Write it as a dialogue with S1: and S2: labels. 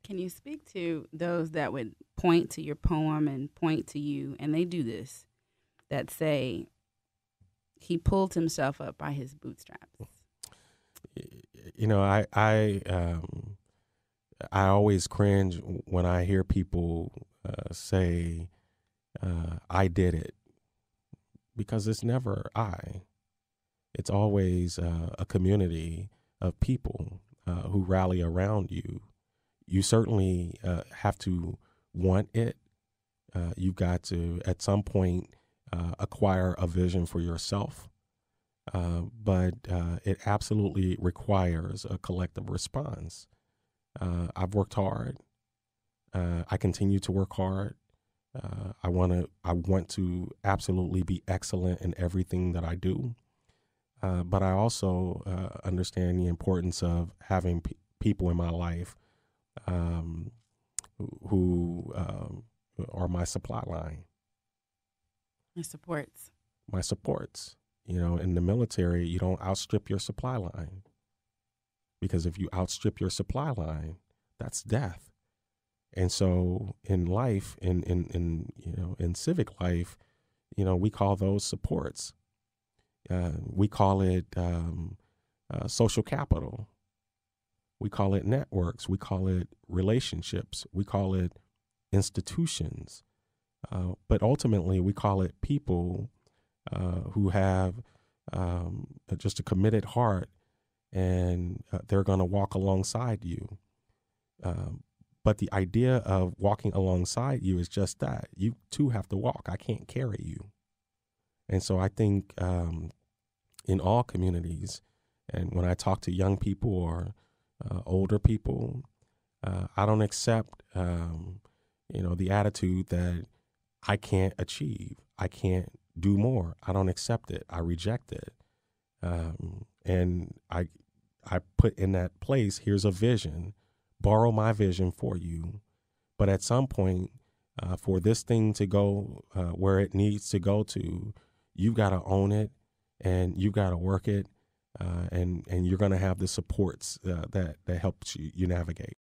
S1: Can you speak to those that would point to your poem and point to you, and they do this, that say he pulled himself up by his bootstraps?
S2: You know, I always cringe when I hear people say, "I did it," because it's never I. It's always a community of people who rally around you. You certainly have to want it. You've got to, at some point, acquire a vision for yourself. But it absolutely requires a collective response. I've worked hard. I continue to work hard. I want to absolutely be excellent in everything that I do. But I also understand the importance of having people in my life um, who are my supply line,
S1: It supports.
S2: my supports. You know, in the military, you don't outstrip your supply line, because if you outstrip your supply line, that's death. And so in life, in civic life, we call those supports. We call it social capital. We call it networks. We call it relationships. We call it institutions. But ultimately, we call it people who have just a committed heart, and they're going to walk alongside you. But the idea of walking alongside you is just that. You too have to walk. I can't carry you. And so I think in all communities, and when I talk to young people or older people, I don't accept, the attitude that I can't achieve. I can't do more. I don't accept it. I reject it. And I put in that place, here's a vision, borrow my vision for you. But at some point, for this thing to go where it needs to go to, you've got to own it, and you've got to work it, and you're going to have the supports that helps you navigate.